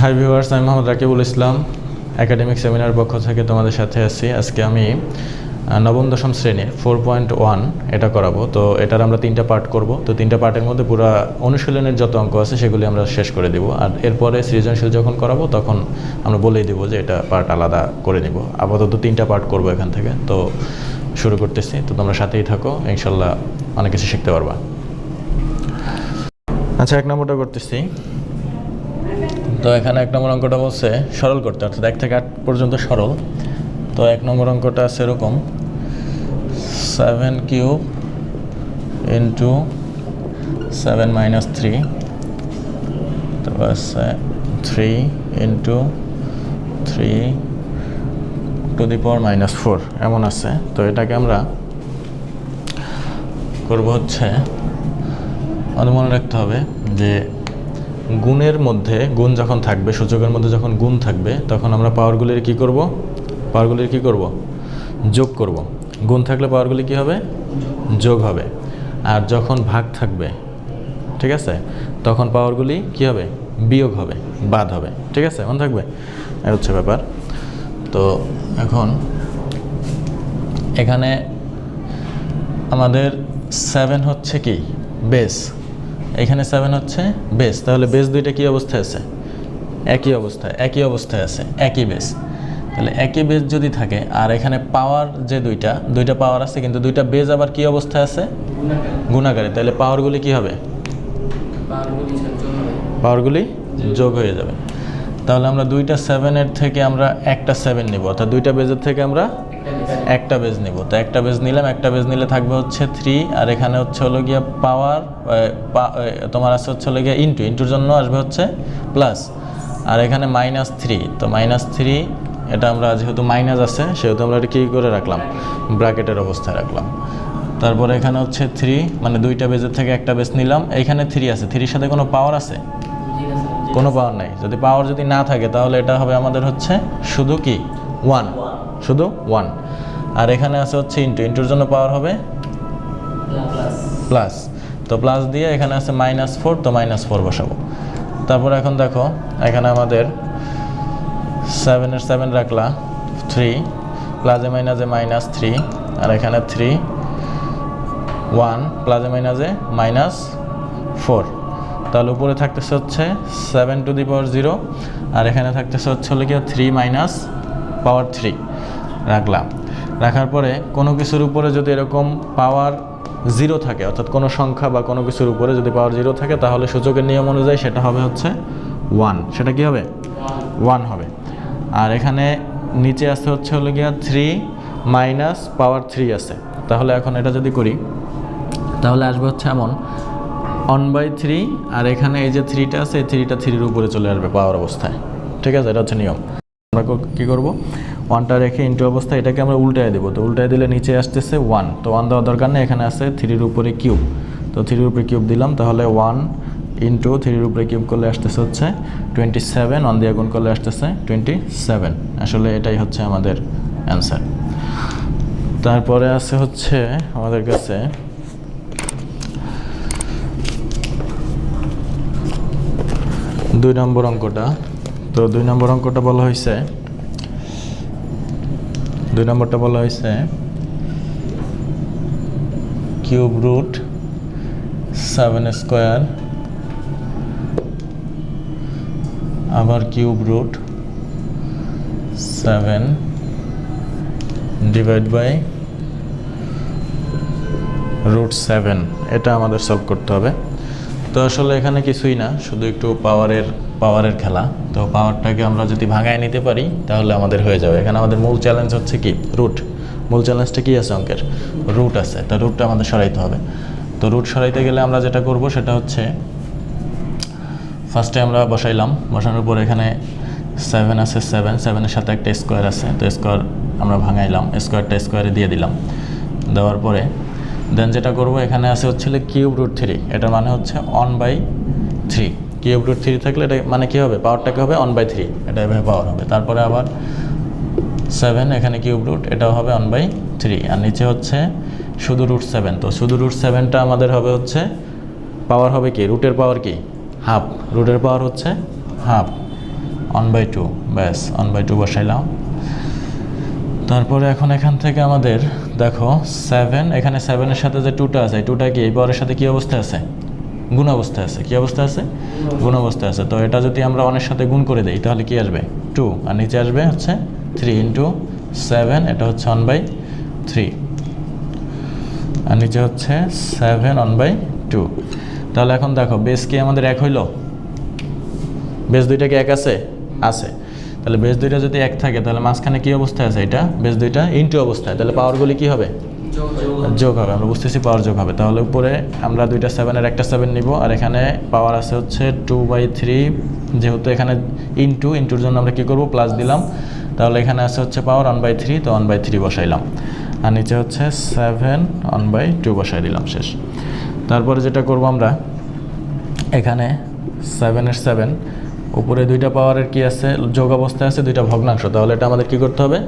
Hi viewers, আমি মোহাম্মদ রাকিবুল ইসলাম, academic seminar পক্ষ থেকে তোমাদের সাথে আছি। আজকে আমি নবম দশম শ্রেণীর 4.1 এটা করাবো। তো এটার আমরা 3টা পার্ট করব। তো 3টা পার্টের মধ্যে পুরো অনুশীলনের যত অঙ্ক আছে সেগুলি আমরা শেষ করে দেব। আর এরপরে সৃজনশীল যখন করাবো তখন আমরা বলেই দেবো যে এটা পার্ট আলাদা করে নেব। আপাতত 3টা পার্ট করব এখান থেকে। তো শুরু করতেছি, তো তোমরা সাথেই থাকো, ইনশাল্লাহ অনেক কিছু শিখতে পারবা। আচ্ছা, 1 নম্বরটা করতেছি। তো এখানে 1 নম্বর অঙ্কটা বলছে সরল করতে, অর্থাৎ 1 থেকে 8 পর্যন্ত সরল। তো 1 নম্বর অঙ্কটা আছে এরকম, 7 কিউব ইন্টু 7 মাইনাস 3, তারপর আছে 3 into 3 to the power minus 4 এমন আছে। তো এটাকে আমরা করব হচ্ছে, আমাদের মনে রাখতে হবে যে গুণের মধ্যে গুণ যখন থাকবে, সূচকের মধ্যে যখন গুণ থাকবে তখন আমরা পাওয়ারগুলির কি করব, যোগ করব। গুণ থাকলে পাওয়ারগুলি কি হবে, যোগ হবে। আর যখন ভাগ থাকবে, ঠিক আছে, তখন পাওয়ারগুলি কি হবে, বিয়োগ হবে, বাদ হবে। ঠিক আছে, মনে থাকবে, এই হচ্ছে ব্যাপার। তো এখন এখানে আমাদের 7 হচ্ছে কি বেস, এখানে 7 হচ্ছে বেস। তাহলে বেস দুইটা কি অবস্থায় আছে, একই অবস্থায় আছে, একই বেস। তাহলে একই বেস যদি থাকে, আর এখানে পাওয়ার যে দুইটা পাওয়ার আছে, কিন্তু দুইটা বেস আবার কি অবস্থায় আছে, গুণাকারে। তাহলে পাওয়ারগুলি কি হবে, পাওয়ারগুলি যোগ হয়ে যাবে। তাহলে আমরা দুইটা 7-এর থেকে আমরা একটা 7 নিব, অর্থাৎ দুইটা বেজের থেকে আমরা একটা বেজ নিব। তো একটা বেজ নিলাম, একটা বেজ নিলে থাকবে হচ্ছে 3, আর এখানে হচ্ছে হলো গিয়া পাওয়ার তোমার আছে হচ্ছে হলো গিয়া ইন্টুর জন্য আসবে হচ্ছে প্লাস, আর এখানে মাইনাস 3। তো মাইনাস 3 এটা আমরা যেহেতু মাইনাস আছে সেহেতু আমরা এটা কী করে রাখলাম, ব্র্যাকেটের অবস্থায় রাখলাম। তারপরে এখানে হচ্ছে 3, মানে দুইটা বেজের থেকে একটা বেজ নিলাম। এইখানে 3 আছে, 3-এর সাথে কোনো পাওয়ার আছে, কোনো পাওয়ার নাই। পাওয়ার যদি না থাকে তাহলে এটা হবে আমাদের হচ্ছে শুধু কি 1, শুধু 1। আর এখানে আছে হচ্ছে ইন্টুর জন্য পাওয়ার হবে প্লাস। তো প্লাস দিয়ে এখানে আছে -4, তো -4 বসাবো। তারপর এখন দেখো এখানে আমাদের 7-এর 7 রাখলা, 3 প্লাসে মাইনাসে -3, আর এখানে 3 1 প্লাসে মাইনাসে -4। তাহলে উপরে থাকতেছে হচ্ছে 7 টু দি পাওয়ার 0, আর এখানে থাকতেছে হচ্ছে হলো গিয়ে 3 মাইনাস পাওয়ার 3 রাখলাম। রাখার পরে কোনো কিছুর উপরে যদি এরকম পাওয়ার 0 থাকে, অর্থাৎ কোনো সংখ্যা বা কোনো কিছুর উপরে যদি পাওয়ার 0 থাকে, তাহলে সূচকের নিয়ম অনুযায়ী সেটা হবে হচ্ছে 1। সেটা কি হবে, 1 হবে। আর এখানে নিচে আসতে হচ্ছে হলো গিয়া 3 মাইনাস পাওয়ার 3 আছে। তাহলে এখন এটা যদি করি তাহলে আসবে হচ্ছে এমন 1/3, আর এখানে এই যে 3টা আছে, এই 3টা 3-এর উপরে চলে আসবে পাওয়ার অবস্থায়। ঠিক আছে, এটা হচ্ছে নিয়ম। আমরা কী করব, 1টা রেখে ইন্টু অবস্থা, এটাকে আমরা উল্টায় দেবো। তো উল্টায় দিলে নিচে আসতেছে 1, তো 1 দেওয়ার দরকার নেই, এখানে আছে 3-এর উপরে কিউব। তো 3-এর উপরে কিউব দিলাম, তাহলে 1 ইন্টু 3-এর উপরে কিউব করলে আসতেছে হচ্ছে 27, 1 দিয়ে গুণ করলে আসতেছে 27। আসলে এটাই হচ্ছে আমাদের অ্যান্সার। তারপরে আছে হচ্ছে আমাদের কাছে দুই নম্বর অঙ্কটা। তো 2 নম্বর অঙ্কটা বলা হয়েছে, 2 নম্বরটা বলা হয়েছে কিউব রুট 7 স্কোয়ার, আবার cube root 7 divide by root 7, এটা আমাদের সলভ করতে হবে। তো আসলে এখানে কিছুই না, শুধু একটু পাওয়ারের খেলা। তো পাওয়ারটাকে আমরা যদি ভাঙায় নিতে পারি তাহলে আমাদের হয়ে যাবে। এখানে আমাদের মূল চ্যালেঞ্জ হচ্ছে কি, রুট। মূল চ্যালেঞ্জটা কি আছে, অঙ্কের রুট আছে। তো রুটটা আমাদের সরাইতে হবে। তো রুট সরাইতে গেলে আমরা যেটা করব সেটা হচ্ছে, ফার্স্টে আমরা বসাইলাম, বসানোর পর এখানে 7 আছে, 7-7-এর সাথে একটা স্কোয়ার আছে। তো স্কোয়ার আমরা ভাঙাইলাম, স্কোয়ারটা স্কোয়ারে দিয়ে দিলাম। দেওয়ার পরে দেন যেটা করব, এখানে আছে হচ্ছে কিউব রুট 3, এটার মানে হচ্ছে 1/3। কিউব রুট 3 থাকলে এটা মানে কী হবে, পাওয়ারটাকে হবে 1/3, এটা এভাবে পাওয়ার হবে। তারপরে আবার 7, এখানে কিউব রুট, এটাও হবে 1/3, আর নিচে হচ্ছে শুধু রুট 7। তো শুধু রুট 7টা আমাদের হবে হচ্ছে পাওয়ার হবে কি, রুটের পাওয়ার কি, হাফ। রুটের পাওয়ার হচ্ছে হাফ। 1/2, ব্যাস 1/2 বসাইলাম। তারপরে এখন এখান থেকে আমাদের দেখো 7, এখানে 7-এর সাথে যে 2টা আছে, এই 2টা কি এই পাওয়ারের সাথে কী অবস্থায় আছে? গুণ অবস্থায় আছে। কী অবস্থায় আছে? গুণ অবস্থায় আছে। তো এটা যদি আমরা 1-এর সাথে গুণ করে দিই তাহলে কি আসবে? 2, আর নিচে আসবে হচ্ছে 3 × 7, এটা হচ্ছে 1/3, আর নিচে হচ্ছে 7 1/2। তাহলে এখন দেখো বেস কি আমাদের এক হইল? বেস দুইটা কি এক আছে? আছে। তাহলে বেস দুইটা যদি এক থাকে তাহলে মাঝখানে কি অবস্থায় আছে? এটা বেস দুইটা ইনটু অবস্থায়, তাহলে পাওয়ারগুলি কি হবে? যোগ হবে। আমরা বুঝতেছি পাওয়ার যোগ হবে। তাহলে উপরে আমরা দুইটা 7-এর একটা 7 নিব, আর এখানে পাওয়ার আছে হচ্ছে 2/3, যেহেতু এখানে ইনটুর জন্য আমরা কি করব? প্লাস দিলাম। তাহলে এখানে আছে হচ্ছে পাওয়ার 1/3, তো 1/3 বসাইলাম, আর নিচে হচ্ছে 7 1/2 বসাই দিলাম, শেষ। তারপরে যেটা করব আমরা, এখানে 7-এর 7, উপরে দুইটা পাওয়ারের কি আছে? যোগ অবস্থায় আছে, দুইটা ভগ্নাংশ। তাহলে এটা আমাদের কি করতে হবে?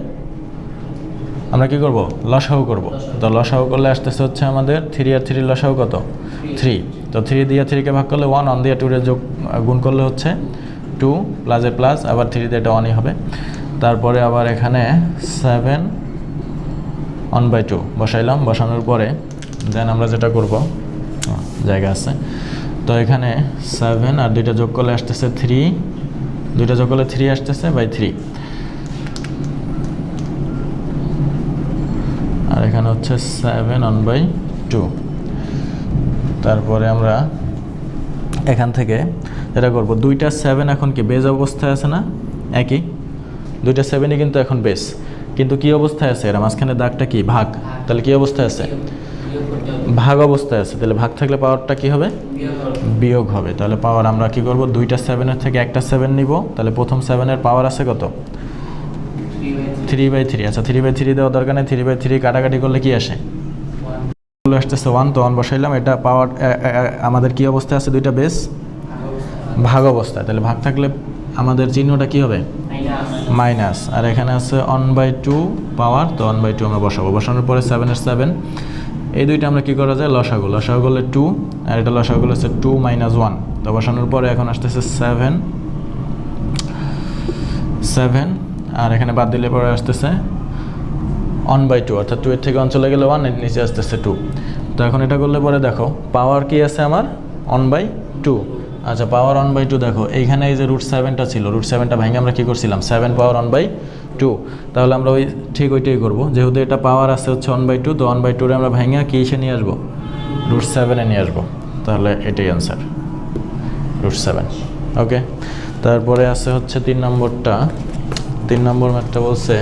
আমরা কি করব? লসাগু করব। তো লসাগু করলে আসতেছে হচ্ছে আমাদের 3 আর 3 লসাগু কত? 3। তো 3 দিয়ে 3কে ভাগ করলে 1, 1 দিয়ে 2 এর যোগ গুণ করলে হচ্ছে 2, প্লাসে প্লাস, আবার 3 দিয়ে এটা 1ই হবে। তারপরে আবার এখানে 7 1/2 বসাইলাম। বসানোর পরে দেন আমরা যেটা করব, জায়গা আছে, তো এখানে 7 আর 2টা যোগ করলে আসতেছে 3, 2টা যোগ করলে 3 আসতেছে /3, আর এখানে হচ্ছে 7 1/2। তারপরে আমরা এখান থেকে যেটা করব, দুইটা 7 এখন কি বেজ অবস্থায় আছে না? একই, দুইটা 7ই কিন্তু এখন বেস, কিন্তু কি অবস্থায় আছে? এরা মাঝখানে দাগটা কি? ভাগ। তাহলে কি অবস্থায় আছে? ভাগ অবস্থায় আছে। তাহলে ভাগ থাকলে পাওয়ারটা কি হবে? বিয়োগ হবে। তাহলে পাওয়ার আমরা কি করব? দুইটা 7-এর থেকে একটা 7 নিব। তাহলে প্রথম 7-এর পাওয়ার আছে কত? 3/3। আচ্ছা 3/3 দেওয়া দরকার নেই, 3/3 কাটাকাটি করলে কি আসে? আসতেছে 1, তো 1 বসাইলাম। এটা পাওয়ার আমাদের কি অবস্থায় আছে? দুইটা বেস ভাগ অবস্থায়। তাহলে ভাগ থাকলে আমাদের চিহ্নটা কি হবে? মাইনাস। আর এখানে আছে 1/2 পাওয়ার, তো 1/2 আমরা বসাবো। বসানোর পরে 7-এর 7, এই দুইটা আমরা কি করা যায়? লসাগু। লসাগু করলে 2, আর এটা লসাগু করলে হচ্ছে 2 - 1। তো বসানোর পরে এখন আসতেছে 7, আর এখানে বাদ দিলে পরে আসতেছে 1/2, অর্থাৎ 2 এর থেকে 1 চলে গেলে 1, এর নিচে আসতেছে 2। তো এখন এটা করলে পরে দেখো পাওয়ার কি আছে আমার? 1/2। আচ্ছা পাওয়ার 1/2 দেখো এইখানে এই যে √7টা ছিল, √7টা ভেঙে আমরা কি করছিলাম? 7 পাওয়ার 1/2। তাহলে আমরা ওই ঠিক ওইটাই করবো, যেহেতু এটা পাওয়ার আছে হচ্ছে 1/2, তো 1/2 আমরা ভেঙে কি এসে নিয়ে আসবো? √7-এ নিয়ে আসবো। তাহলে এটাই অ্যান্সার, √7। ওকে, তারপরে আছে হচ্ছে 3 নম্বরটা। 3 নম্বর ম্যাথটা বলছে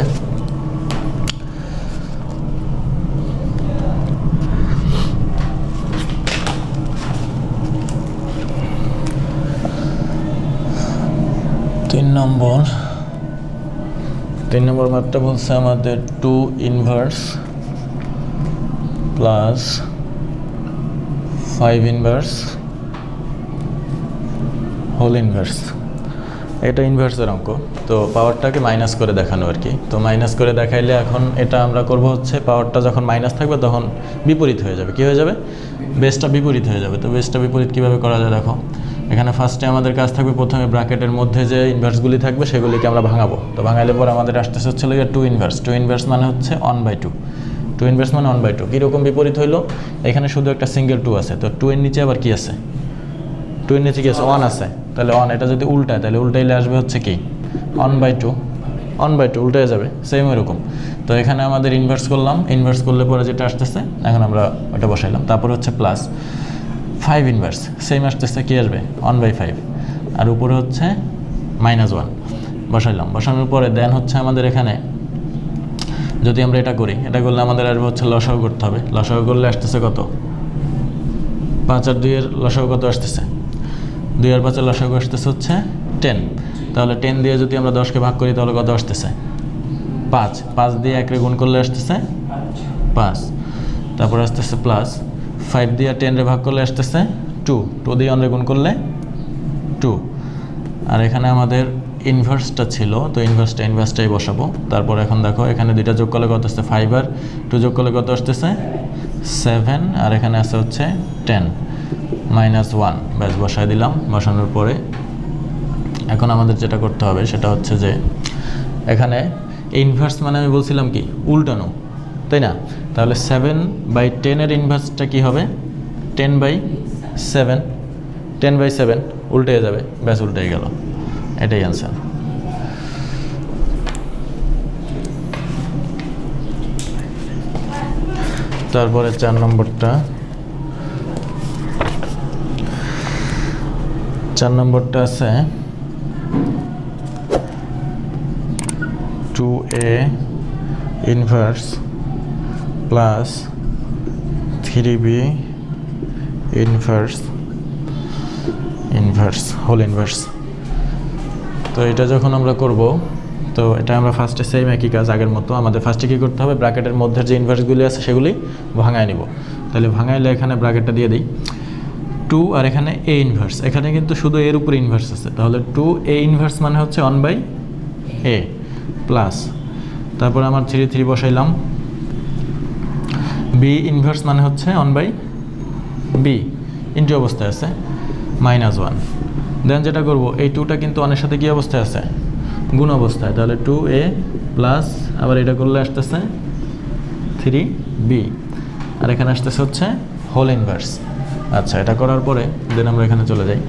তিন নম্বর ম্যাথটা বলছে আমাদের 2 inverse plus 5 inverse whole inverse. এটা ইনভার্সের অঙ্ক, তো পাওয়ারটাকে মাইনাস করে দেখানো আর কি। তো মাইনাস করে দেখাইলে এখন এটা আমরা করব হচ্ছে পাওয়ারটা যখন মাইনাস থাকবে তখন বিপরীত হয়ে যাবে। কি হয়ে যাবে? বেসটা বিপরীত হয়ে যাবে। তো বেসটা বিপরীত কীভাবে করা যায় দেখো, এখানে ফার্স্টে আমাদের কাজ থাকবে প্রথমে ব্র্যাকেটের মধ্যে যে ইনভার্সগুলি থাকবে সেগুলিকে আমরা ভাঙাবো। তো ভাঙাইলে পর আমাদের আসতেছে হচ্ছে 2 ইনভার্স। 2 ইনভার্স মানে হচ্ছে 1/2। 2 ইনভার্স মানে 1/2। কীরকম বিপরীত হইলো? এখানে শুধু একটা সিঙ্গেল 2 আছে, তো 2 এর নিচে আবার কি আছে? 2 এর নিচে কি আছে? 1 আছে। তাহলে 1, এটা যদি উল্টায় তাহলে উল্টাইলে আসবে হচ্ছে কি? 1/2। 1/2 উল্টে যাবে, সেম এরকম। তো এখানে আমাদের ইনভার্স করলাম, ইনভার্স করলে পরে যেটা আসতেছে এখন আমরা ওটা বসাইলাম। তারপর হচ্ছে প্লাস 5 ইনভার্স, সেম আসতেছে কি আসবে? 1/5। আর উপরে হচ্ছে -1 বসাইলাম। বসানোর পরে দেন হচ্ছে আমাদের এখানে যদি আমরা এটা করি, এটা করলে আমাদের আসবে হচ্ছে লসাগু করতে হবে। লসাগু করলে আসতেছে কত? 5 আর 2 এর লসাগু কত আসতেছে? 2 আর 5 এর লসাগু আসতেছে হচ্ছে 10। তাহলে 10 দিয়ে যদি আমরা 10কে ভাগ করি তাহলে কত আসতেছে? 5। 5 দিয়ে 1 রে গুণ করলে আসতেছে 5। তারপর আসতেছে প্লাস 5 দিয়ে 10 রে ভাগ করলে আসতেছে 2। 2 দিয়ে 1 রে গুণ করলে 2। আর এখানে আমাদের ইনভার্সটা ছিল, তো ইনভার্সটাই বসাবো। তারপর এখন দেখো এখানে দুইটা যোগ করলে কত আসছে? 5 আর 2 যোগ করলে কত আসতেছে? 7। আর এখানে আছে হচ্ছে 10 -1, ব্যাস বসাই দিলাম। বসানোর পরে এখন আমাদের যেটা করতে হবে সেটা হচ্ছে যে এখানে ইনভার্স মানে আমি বলছিলাম কি উল্টানো, তাই না? তাহলে 7/10 ইনভার্সটা কি হবে? 10/7, 10/7 উল্টে যাবে, ব্যাস উল্টে গেল, এটাই অ্যান্সার। তারপরে 4 নম্বরটা আছে 2a inverse plus 3b inverse whole inverse. তো এটা যখন আমরা করব, তো এটা আমরা ফার্স্টে সেম একই কাজ আগের মতো। আমাদের ফার্স্টে কী করতে হবে? ব্র্যাকেটের মধ্যে যে ইনভার্সগুলি আছে সেগুলি ভাঙায় নিব। তাহলে ভাঙাইলে এখানে ব্র্যাকেটটা দিয়ে দিই 2, আর এখানে a ইনভার্স, এখানে কিন্তু শুধু এর উপরে ইনভার্স আছে, তাহলে 2a ইনভার্স মানে হচ্ছে 1/a প্লাস, তারপরে আমার 3 বসাইলাম, b ইনভার্স মানে হচ্ছে 1/b ইনটু অবস্থায় আছে -1। দেন যেটা করব, এই 2টা কিন্তু 1-এর সাথে কি অবস্থায় আছে? গুণ অবস্থায়, তাহলে 2a প্লাস, আবার এটা করলে আসতেছে 3b, আর এখানে আসতেছে হচ্ছে হোল ইনভার্স। আচ্ছা, এটা করার পরে দেন আমরা এখানে চলে যাই।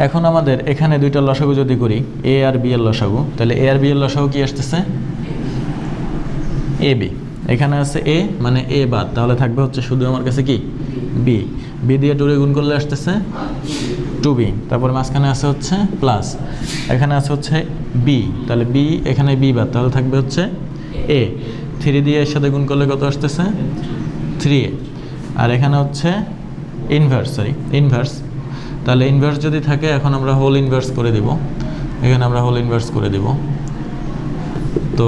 এখন আমাদের এখানে দুইটা লসাগু যদি করি, a আর b এর লসাগু, তাহলে a আর b এর লসাগু কি আসতেছে? ab। এখানে আছে a মানে a বাদ, তাহলে থাকবে হচ্ছে শুধু আমার কাছে কি b দিয়ে 2 গুণ করলে আসতেছে 2b, তারপরে মাঝখানে আছে হচ্ছে প্লাস, এখানে আছে হচ্ছে b, তাহলে b এখানে b বাদ, তাহলে থাকবে হচ্ছে a। 3 দিয়ে এর সাথে গুণ করলে কত আসতেছে? 3a, আর এখানে হচ্ছে ইনভার্স, তাহলে ইনভার্স যদি থাকে এখন আমরা হোল ইনভার্স করে দিব, এখানে আমরা হোল ইনভার্স করে দিব। তো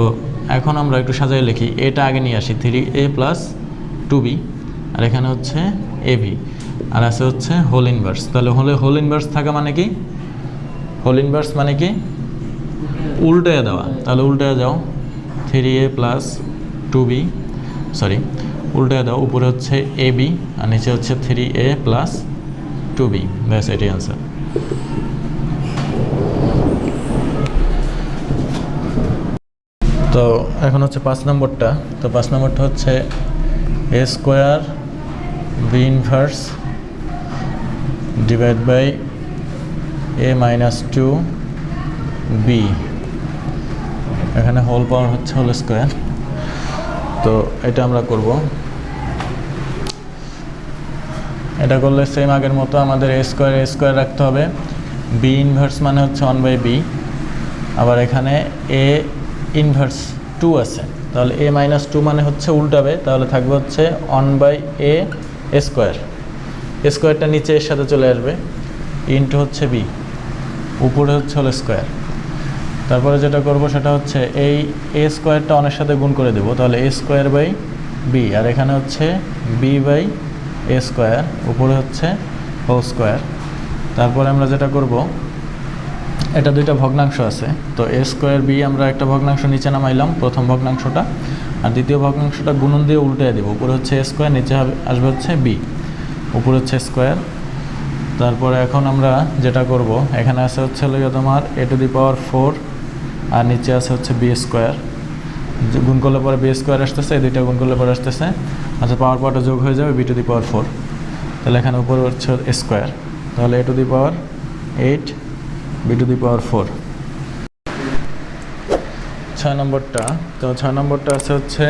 এখন আমরা একটু সাজাই লিখি, এটা আগে নিয়ে আসি 3a প্লাস 2b, আর এখানে হচ্ছে ab, আর আছে হচ্ছে হোল ইনভার্স। তাহলে হোল ইনভার্স থাকা মানে কি? হোল ইনভার্স মানে কি? উল্টে দেওয়া। তাহলে উল্টে যাও 3a প্লাস 2b, উল্টে দাও, উপরে হচ্ছে ab আর নিচে হচ্ছে 3a প্লাস 2b, ব্যাস এটাই আনসার। তো এখন হচ্ছে 5 নম্বরটা। তো 5 নম্বরটা হচ্ছে a square b inverse divide by a minus 2b, এখানে হোল পাওয়ার হচ্ছে হোল স্কোয়ার। তো এটা আমরা করব, এটা করলে সেম আগের মতো আমাদের a স্কোয়ার রাখতে হবে, b ইনভার্স মানে হচ্ছে 1/b, আবার এখানে a ইনভার্স 2 আছে, তাহলে a মাইনাস 2 মানে হচ্ছে উল্টাবে, তাহলে থাকবে হচ্ছে 1/a স্কোয়ারটা নিচে এর সাথে চলে আসবে, ইনটু হচ্ছে b, উপরে হচ্ছে হোল স্কোয়ার। তারপরে যেটা করব সেটা হচ্ছে এই a স্কোয়ারটা অনেক সাথে গুণ করে দেব, তাহলে a স্কোয়ার বাই b, আর এখানে হচ্ছে b বাই a স্কোয়ার, উপরে হচ্ছে হোল স্কোয়ার। তারপরে আমরা যেটা করব, এটা দুইটা ভগ্নাংশ আছে, তো a স্কোয়ার b আমরা একটা ভগ্নাংশ নিচে নামাইলাম, প্রথম ভগ্নাংশটা, আর দ্বিতীয় ভগ্নাংশটা গুণন দিয়ে উল্টে দেব, উপরে হচ্ছে a স্কোয়ার, নিচে আসবে হচ্ছে b, উপরে হচ্ছে স্কোয়ার। তারপরে এখন আমরা যেটা করব, এখানে আছে হচ্ছে তোমার a⁴, আর নিচে আছে হচ্ছে b স্কোয়ার, গুণ করলে পরে b স্কোয়ার আসতেছে, এই দুইটা গুণ করলে পরে আসতেছে, আচ্ছা পাওয়ার পাওয়ারটা যোগ হয়ে যাবে b⁴, তাহলে এখানে উপরে হচ্ছে স্কোয়ার, তাহলে a⁸ b⁴। 6 নম্বরটা, তো 6 নম্বরটা আছে হচ্ছে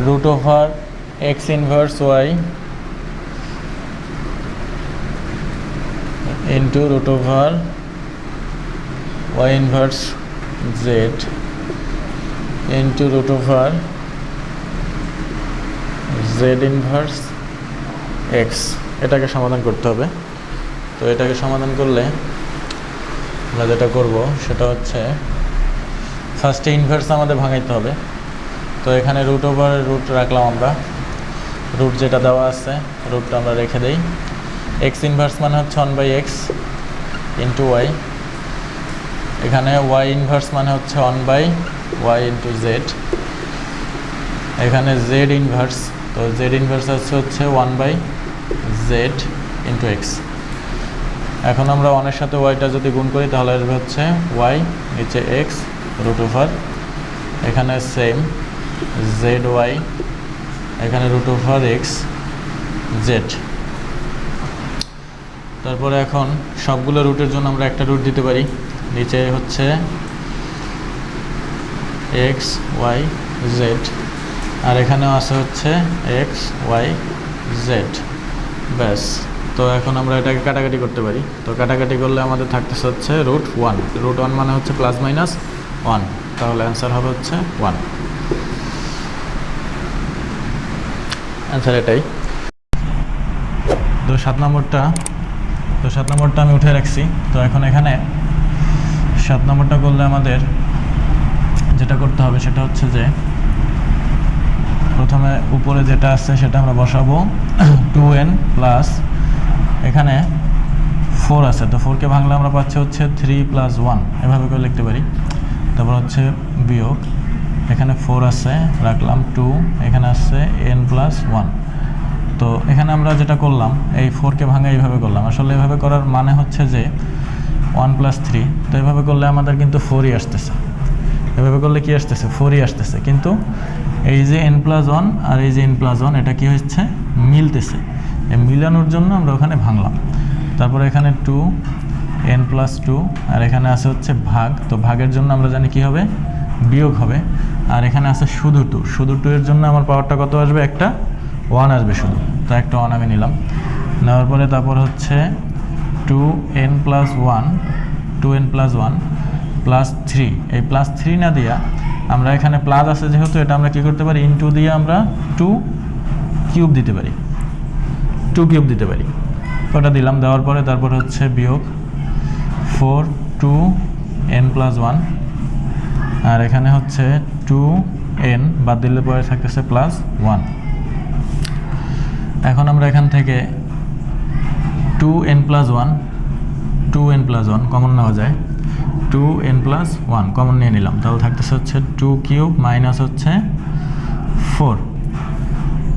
√x inverse y into √y inverse z into √z inverse x, এটাকে সমাধান করতে হবে। তো এটাকে সমাধান করলে আমরা যেটা করব সেটা হচ্ছে ফার্স্টে ইনভার্স আমাদের ভাঙাইতে হবে। তো এখানে √রুট রাখলাম আমরা, রুট যেটা দেওয়া আছে রুটটা আমরা রেখে দেই। x ইনভার্স মানে হচ্ছে 1/x ইন্টু y, এখানে y ইনভার্স মানে হচ্ছে 1/y ইন্টু z, এখানে z ইনভার্স, তো z ইনভার্স হচ্ছে 1/z ইন্টু x। এখন আমরা 1-এর সাথে ওয়াইটা যদি গুণ করি তাহলে আসবে হচ্ছে ওয়াই, নিচে এক্স রুট ওভার, এখানে সেম জেড ওয়াই, এখানে রুট ওভার এক্স জেড। তারপরে এখন সবগুলো রুটের জন্য আমরা একটা রুট দিতে পারি, নিচে হচ্ছে এক্স ওয়াই জেড, আর এখানেও আছে হচ্ছে এক্স ওয়াই জেড, ব্যাস। তো এখন আমরা এটাকে কাটাকাটি করতে পারি। তো কাটাকাটি করলে আমাদের থাকতেছে হচ্ছে রুট ওয়ান মানে হচ্ছে প্লাস মাইনাস ওয়ান, তাহলে অ্যান্সার হবে হচ্ছে 1। অ্যান্সার এটাই। তো 7 নম্বরটা আমি উঠে রাখছি। তো এখন এখানে 7 নম্বরটা করলে আমাদের যেটা করতে হবে সেটা হচ্ছে যে প্রথমে উপরে যেটা আছে সেটা আমরা বসাবো 2n প্লাস, এখানে 4 আছে, তো 4কে ভাঙলে আমরা পাচ্ছি হচ্ছে 3 + 1, এভাবে করে লিখতে পারি। তারপর হচ্ছে বিয়োগ, এখানে 4 আছে রাখলাম 2, এখানে আছে n + 1। তো এখানে আমরা যেটা করলাম এই 4কে ভাঙা এইভাবে করলাম, আসলে এভাবে করার মানে হচ্ছে যে 1 + 3, তো এভাবে করলে আমাদের কিন্তু 4ই আসতেছে, এভাবে করলে কি আসতেছে 4ই আসতেছে, কিন্তু এই যে n + 1 আর এই যে n + 1 এটা কি হচ্ছে মিলতেছে, এই মিলানোর জন্য আমরা ওখানে ভাঙলাম। তারপরে এখানে 2 n + 2, আর এখানে আছে হচ্ছে ভাগ, তো ভাগের জন্য আমরা জানি কি হবে বিয়োগ হবে, আর এখানে আছে শুধু 2 এর জন্য আমার পাওয়ারটা কত আসবে, একটা 1 আসবে শুধু, তো একটা 1 আমি নিলাম। নেওয়ার পরে তারপর হচ্ছে 2n + 1 +3, এই +3 না দিয়া আমরা এখানে প্লাস আছে যেহেতু এটা আমরা কি করতে পারি ইনটু দিয়ে আমরা 2 কিউব দিতে পারি, ওটা দিলাম। দেওয়ার পরে তারপর হচ্ছে বিয়োগ 4 2n + 1, আর এখানে হচ্ছে 2n বাদ দিলে পরে থাকতেছে +1। এখন আমরা এখান থেকে 2n + 1 কমন নেওয়া যায়, 2n + 1 কমন নিয়ে নিলাম, তাহলে থাকতেছে হচ্ছে 2 কিউব মাইনাস হচ্ছে 4,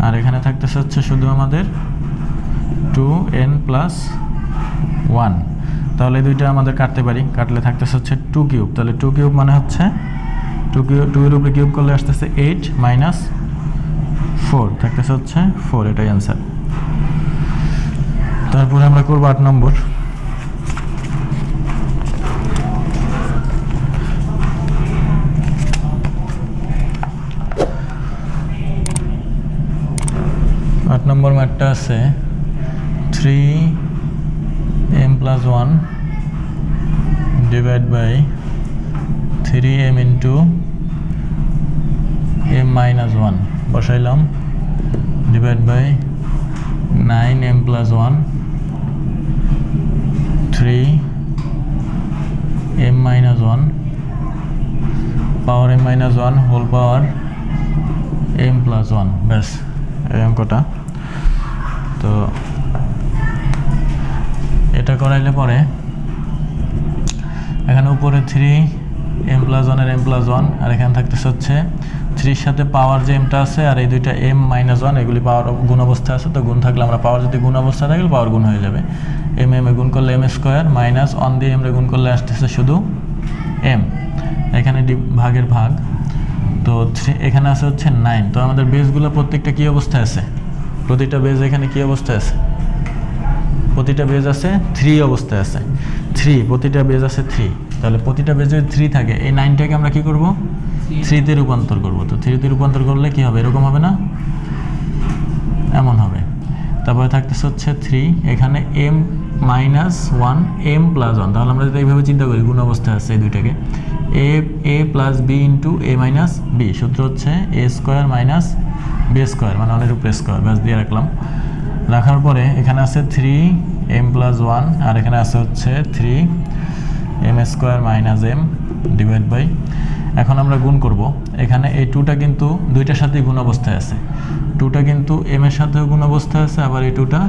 আর এখানে থাকতেছে হচ্ছে শুধু আমাদের 2n + 1। তাহলে দুইটা আমাদের কাটতে পারি, কাটলে থাকতেছে হচ্ছে 2 কিউব, তাহলে 2 কিউব মানে হচ্ছে 2 এর উপরে কিউব করলে আসতেছে 8 - 4, থাকতেছে হচ্ছে 4, এটাই অ্যান্সার। তারপরে আমরা করব 8 নম্বর। নম্বর ম্যাথটা আছে 3m + 1 divide by 3m * m - 1 বসাইলাম, divide by 9m + 1 3m - 1 power m - 1 whole power m + 1, ব্যাস এই অঙ্কটা। তো এটা করাইলে পরে এখানে উপরে 3m + 1 এর m + 1, আর এখানে থাকতেছে হচ্ছে 3 সাথে পাওয়ার যে mটা আছে আর এই দুইটা m - 1 এগুলি পাওয়ার গুণ অবস্থা আছে, তো গুণ থাকলে আমরা পাওয়ার যদি গুণ অবস্থা থাকলে পাওয়ার গুণ হয়ে যাবে, m এ গুণ করলে m² মাইনাস 1 দিয়ে m রে গুণ করলে আসতেছে শুধু m, এখানে ভাগের ভাগ, তো এখানে আছে হচ্ছে 9। তো আমাদের বেসগুলো প্রত্যেকটা কী অবস্থায় আছে, প্রতিটা বেজ এখানে কী অবস্থায় আছে, প্রতিটা বেজ আছে 3 অবস্থায় আছে, 3 প্রতিটা বেজ আছে 3, তাহলে প্রতিটা বেজ যদি 3 থাকে এই 9টাকে আমরা কি করব 3 তে রূপান্তর করব। তো 3 তে রূপান্তর করলে কি হবে, এরকম হবে না, এমন হবে। তারপরে থাকতেছে হচ্ছে 3, এখানে m - 1 m + 1, তাহলে আমরা যদি এইভাবে চিন্তা করি গুণ অবস্থায় আছে এই দুইটাকে a + b * a - b, সূত্র হচ্ছে a² - b² মানে 1 এর উপরে স্কয়ার, ব্যাস দিয়ে রাখলাম। রাখার পরে এখানে আছে 3m + 1, আর এখানে আছে হচ্ছে 3m² - m ডিভাইড বাই, এখন আমরা গুণ করব, এখানে এই 2টা কিন্তু দুইটার সাথেই গুণ অবস্থায় আছে, 2টা কিন্তু m এর সাথেও গুণ অবস্থায় আছে, আবার এই 2টা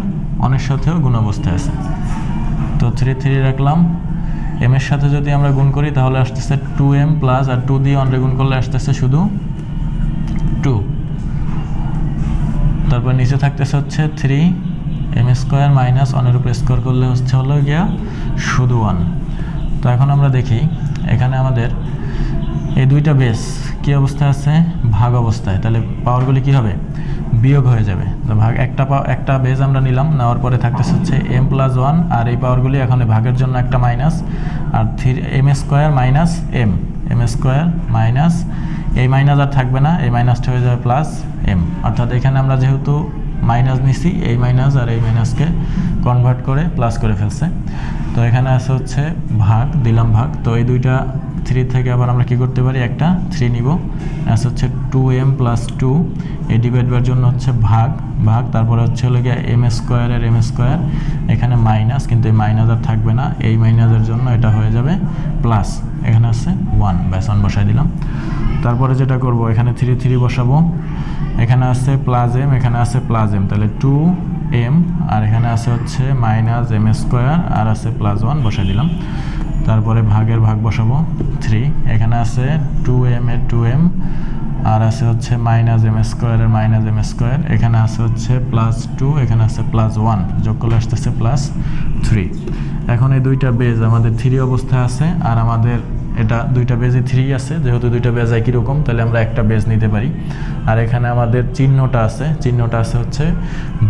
1 এর সাথেও গুণ অবস্থায় আছে। তো 3 রাখলাম, m এর সাথে যদি আমরা গুণ করি তাহলে আসতেছে 2m প্লাস, আর 2 দিয়ে 1 রে গুণ করলে আসতেছে শুধু 2। তারপর নিচে থাকতেছে হচ্ছে এম স্কোয়ার মাইনাস ওয়ানের উপর স্কোয়ার করলে হলো গিয়া শুধু 1। তো এখন আমরা দেখি এখানে আমাদের এই দুইটা বেস কী অবস্থায় আছে, ভাগ অবস্থায়, তাহলে পাওয়ারগুলি কী হবে, বিয়োগ হয়ে যাবে। তো ভাগ একটা বেস আমরা নিলাম, নেওয়ার পরে থাকতেছে হচ্ছে m+1, আর এই পাওয়ারগুলি এখন ভাগের জন্য একটা মাইনাস, আর M square minus M square minus এই মাইনাস আর থাকবে না, এই মাইনাসটা হয়ে যাবে প্লাস এম। অর্থাৎ এখানে আমরা যেহেতু মাইনাস নিছি, এই মাইনাস আর এই মাইনাসকে কনভার্ট করে প্লাস করে ফেলছে। তো এখানে আছে হচ্ছে ভাগ, দিলাম ভাগ। তো এই দুইটা 3 থেকে আবার আমরা কি করতে পারি, একটা 3 নিব, আছে হচ্ছে 2m + 2, এই ডিভাইডের জন্য হচ্ছে ভাগ, তারপরে হচ্ছে হলো গিয়ে এম স্কোয়ারের এম স্কোয়ার, এখানে মাইনাস, কিন্তু এই মাইনাস আর থাকবে না, এই মাইনাসের জন্য এটা হয়ে যাবে প্লাস, এখানে আছে 1, ব্যাস 1 বসাই দিলাম। তারপরে যেটা করব, এখানে 3 বসাবো, এখানে আছে +m, এখানে আছে +m, তাহলে 2m, আর এখানে আছে হচ্ছে -m স্কোয়ার, আর আছে +1 বসাই দিলাম। তারপরে ভাগের ভাগ বসাবো 3, এখানে আছে 2m এর 2m, আর আছে হচ্ছে -m স্কোয়ারের -m স্কোয়ার, এখানে আছে হচ্ছে +2, এখানে আছে +1, যোগ করলে আসতেছে +3। এখন এই দুইটা বেজ আমাদের 3 অবস্থায় আছে, আর আমাদের এটা দুইটা বেজে 3 আছে, যেহেতু দুইটা বেজ একই রকম, তাহলে আমরা একটা বেজ নিতে পারি। আর এখানে আমাদের চিহ্নটা আছে হচ্ছে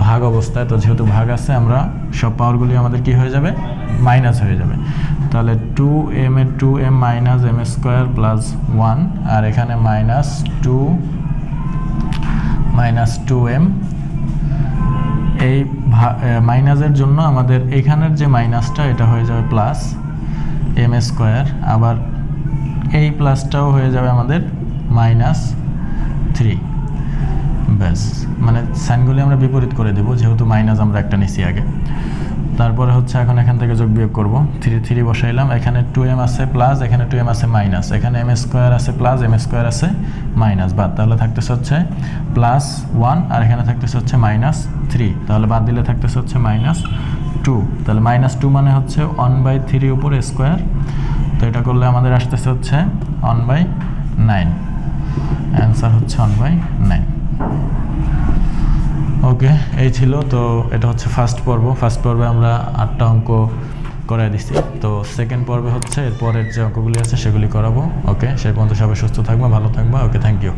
ভাগ অবস্থায়, তো যেহেতু ভাগ আছে, আমরা সব পাওয়ারগুলি আমাদের কি হয়ে যাবে, মাইনাস হয়ে যাবে। তাহলে 2m এর 2m -m স্কোয়ার +1, আর এখানে -2m, এই মাইনাসের জন্য আমাদের এখানের যে মাইনাসটা এটা হয়ে যাবে +m স্কোয়ার, আবার এই প্লাসটাও হয়ে যাবে আমাদের -3, ব্যাস, মানে সাইনগুলি আমরা বিপরীত করে দেবো, যেহেতু মাইনাস আমরা একটা নিছি আগে। তারপরে হচ্ছে এখন এখান থেকে যোগ বিয়োগ করবো, 3 বসাইলাম, এখানে 2m আছে প্লাস, এখানে 2m আছে মাইনাস, এখানে m স্কোয়ার আছে প্লাস, m স্কোয়ার আছে মাইনাস, বাদ, তাহলে থাকতেছে হচ্ছে +1, আর এখানে থাকতেছে হচ্ছে -3, তাহলে বাদ দিলে থাকতেছে হচ্ছে -2, তাহলে -2 মানে হচ্ছে 1/3 উপর স্কোয়ার, তো এটা করলে আমাদের আসতেছে হচ্ছে 1/9, অ্যান্সার হচ্ছে 1/9। ওকে, এই ছিল। তো এটা হচ্ছে ফার্স্ট পর্বে আমরা 8টা অঙ্ক করাই দিচ্ছি। তো সেকেন্ড পর্বে হচ্ছে এরপরের যে অঙ্কগুলি আছে সেগুলি করাবো। ওকে, সেই পর্যন্ত সবাই সুস্থ থাকবা, ভালো থাকবা। ওকে, থ্যাংক ইউ।